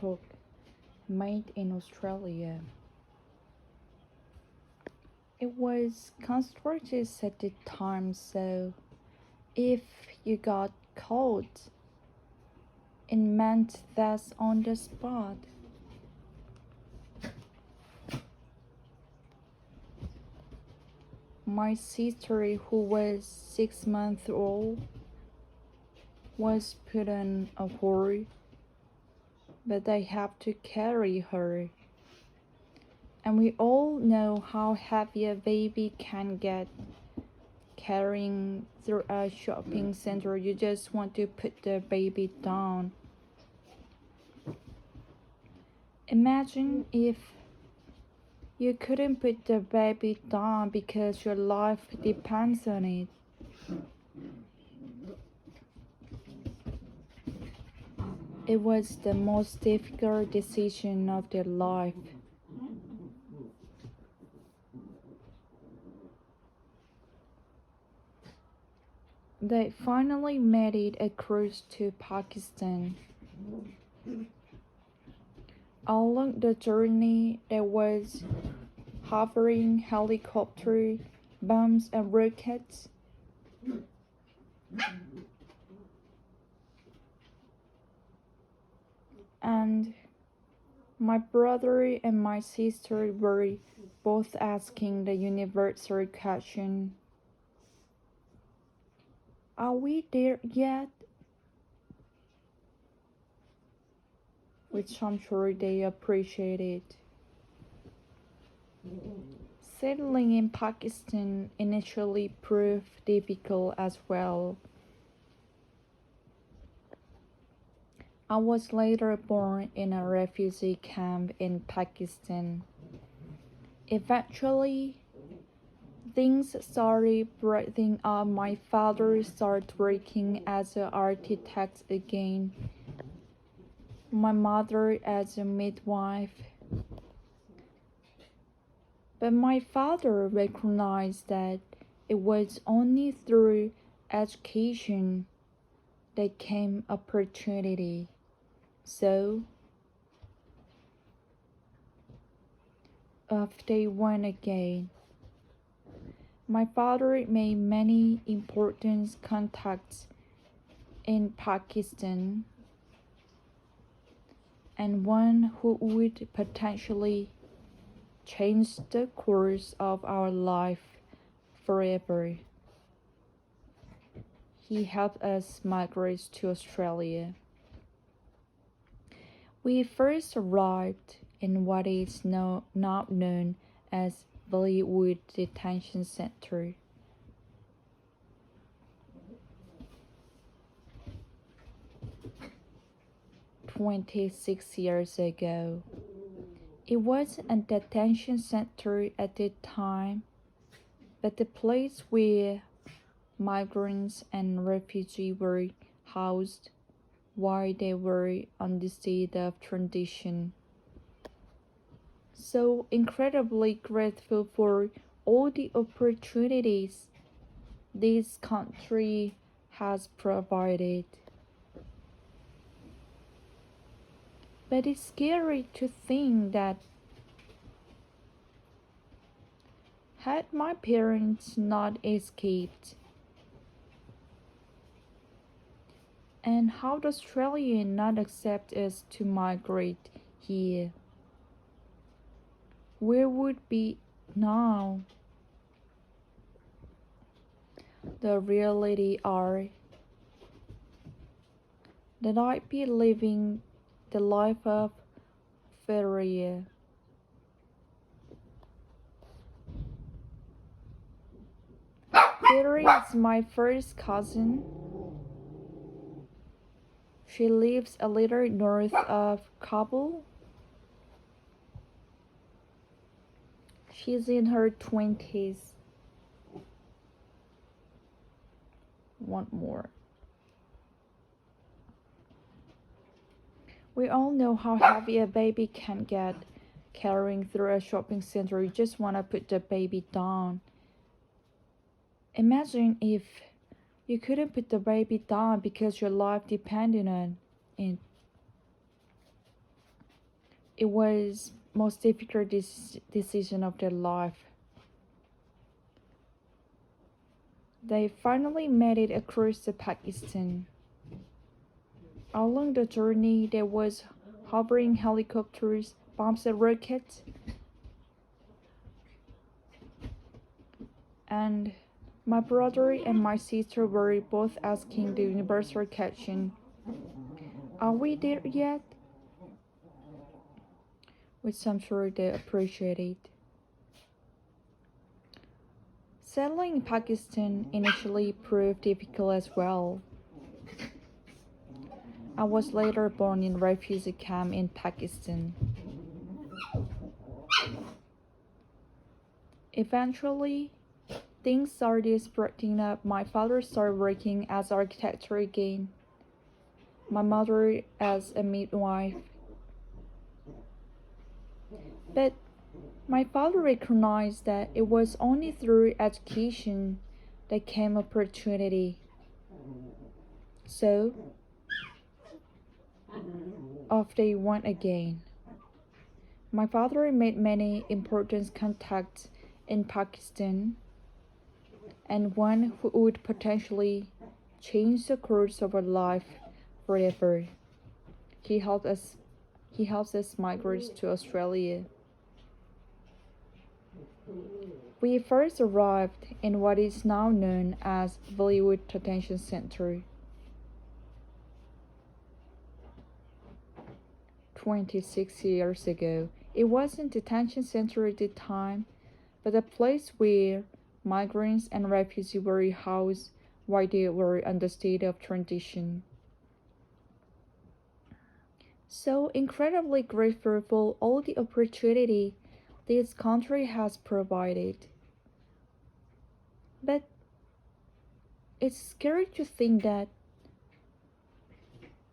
talk made in Australia. It was constructed at the time, so if you got caught, it meant that's on the spot. My sister, who was 6 months old, was put on a horse, but I have to carry her. And we all know how heavy a baby can get carrying through a shopping center. You just want to put the baby down. Imagine if you couldn't put the baby down because your life depends on it. It was the most difficult decision of their life. They finally made it across to Pakistan. Along the journey, there was hovering helicopter, bombs and rockets. And my brother and my sister were both asking the universal question, are we there yet? Which I'm sure they appreciated. Settling in Pakistan initially proved difficult as well. I was later born in a refugee camp in Pakistan. Eventually, things started brightening up. My father started working as an architect again. My mother as a midwife. But my father recognized that it was only through education that came opportunity. So, off they went again. My father made many important contacts in Pakistan, and one who would potentially change the course of our life forever. He helped us migrate to Australia. We first arrived in what is now known as Bollywood Detention Center. "26 years ago. It was a detention center at the time, but the place where migrants and refugees were housed while they were on the state of transition. So incredibly grateful for all the opportunities this country has provided. But it's scary to think that had my parents not escaped, and how does Australia not accept us to migrate here? Where would we be now? The reality are that I'd be living the life of failure. Failure is my first cousin. She lives a little north of Kabul. She's in her 20s. One more. We all know how heavy a baby can get carrying through a shopping center. You just want to put the baby down. Imagine if you couldn't put the baby down because your life depended on it. It was most difficult decision of their life. They finally made it across to Pakistan. Along the journey, there was hovering helicopters, bombs and rockets, and my brother and my sister were both asking the universal question, "Are we there yet?" Which I'm sure they appreciated. Settling in Pakistan initially proved difficult as well. I was later born in a refugee camp in Pakistan. Eventually, things started spreading up. My father started working as an architect again. My mother as a midwife. But my father recognized that it was only through education that came opportunity. So, off they went again. My father made many important contacts in Pakistan, and one who would potentially change the course of our life forever. He helped us migrate to Australia. We first arrived in what is now known as Bollywood Detention Center. 26 years ago. It wasn't a detention center at the time, but a place where migrants and refugees were housed while they were in the state of transition. So incredibly grateful for all the opportunity this country has provided. But it's scary to think that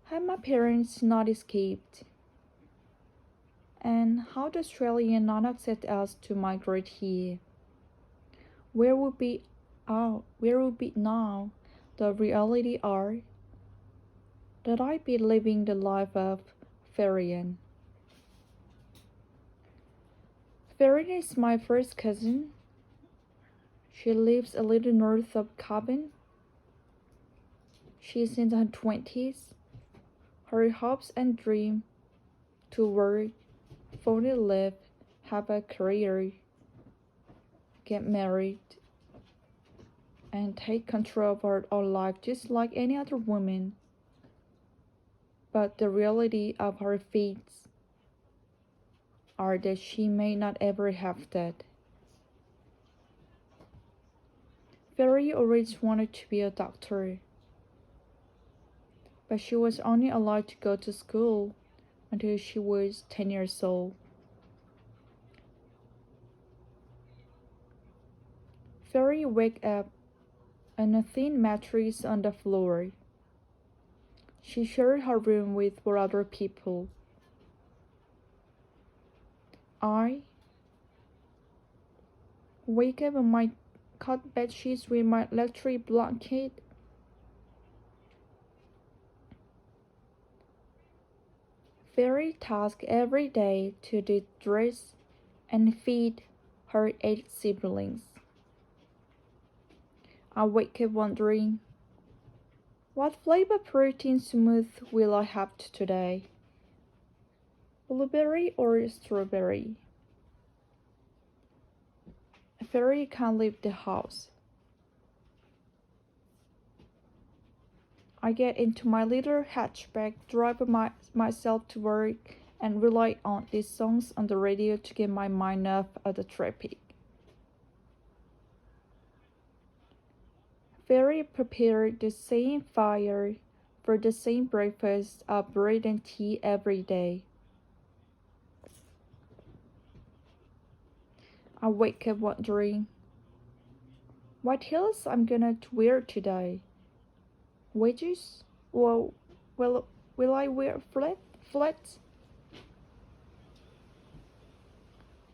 had my parents not escaped, and how the Australian not accept us to migrate here, where would be now? The reality are that I'd be living the life of Farian. Farian is my first cousin. She lives a little north of Cavan. She's in her 20s. Her hopes and dream to work, fully live, have a career, get married, and take control of her own life just like any other woman. But the reality of her fates are that she may not ever have that. Ferry always wanted to be a doctor, but she was only allowed to go to school until she was 10 years old. Ferry woke up on a thin mattress on the floor. She shared her room with 4 other people. I wake up on my cot bed sheets with my electric blanket. Very task every day to dress and feed her 8 siblings. I wake up wondering, what flavor protein smoothie will I have today? Blueberry or strawberry? Fairy can't leave the house. I get into my little hatchback, drive myself to work, and rely on these songs on the radio to get my mind off of the traffic. Fairy prepared the same fire for the same breakfast of bread and tea every day. I wake up wondering, what heels I'm gonna wear today? Wedges? Or will I wear flats?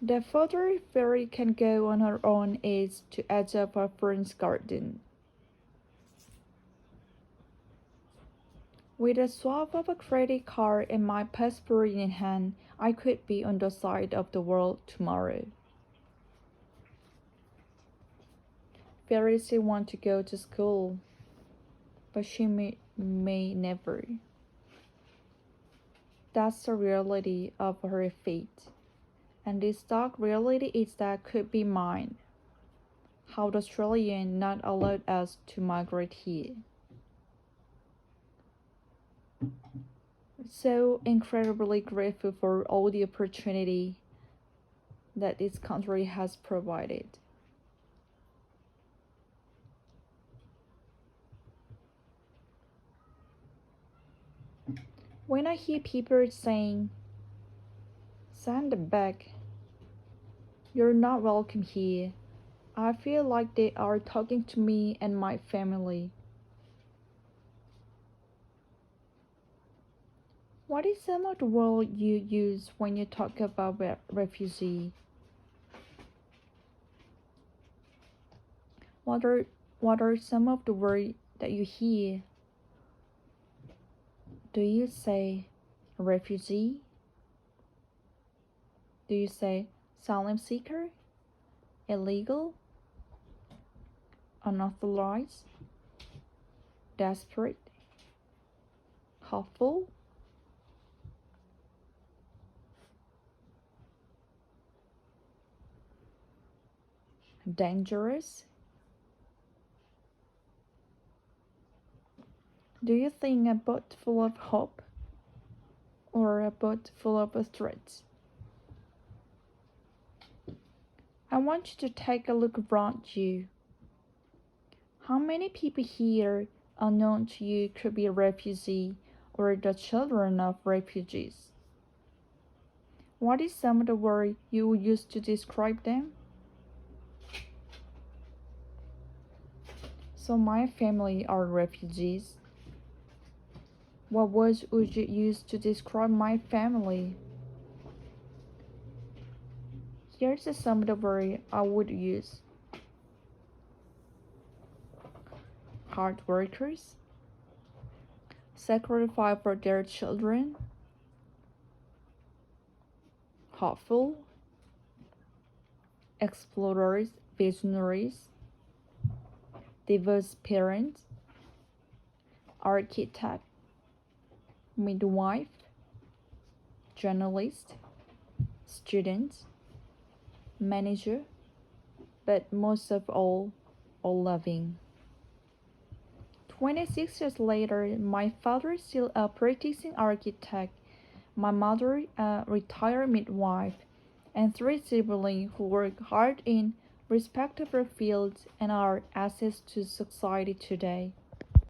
The further Fairy can go on her own is to edge of her friend's garden. With a swipe of a credit card and my passport in hand, I could be on the side of the world tomorrow. Very still want to go to school, but she may never. That's the reality of her fate. And this dark reality is that could be mine. How the Australian not allowed us to migrate here. So incredibly grateful for all the opportunity that this country has provided. When I hear people saying, "Send back, you're not welcome here," I feel like they are talking to me and my family. What is some of the word you use when you talk about refugee? What are some of the words that you hear? Do you say refugee? Do you say asylum seeker? Illegal? Unauthorized? Desperate? Hopeful? Dangerous? Do you think a boat full of hope or a boat full of threats? I want you to take a look around you. How many people here unknown to you could be a refugee or the children of refugees? What is some of the word you would use to describe them? So my family are refugees. What words would you use to describe my family? Here's some of the words I would use. Hard workers, sacrifice for their children, hopeful, explorers, visionaries, diverse parents, architect, midwife, journalist, student, manager, but most of all loving. 26 years later, my father is still a practicing architect, my mother a retired midwife, and three siblings who work hard in respective fields and are assets to society today.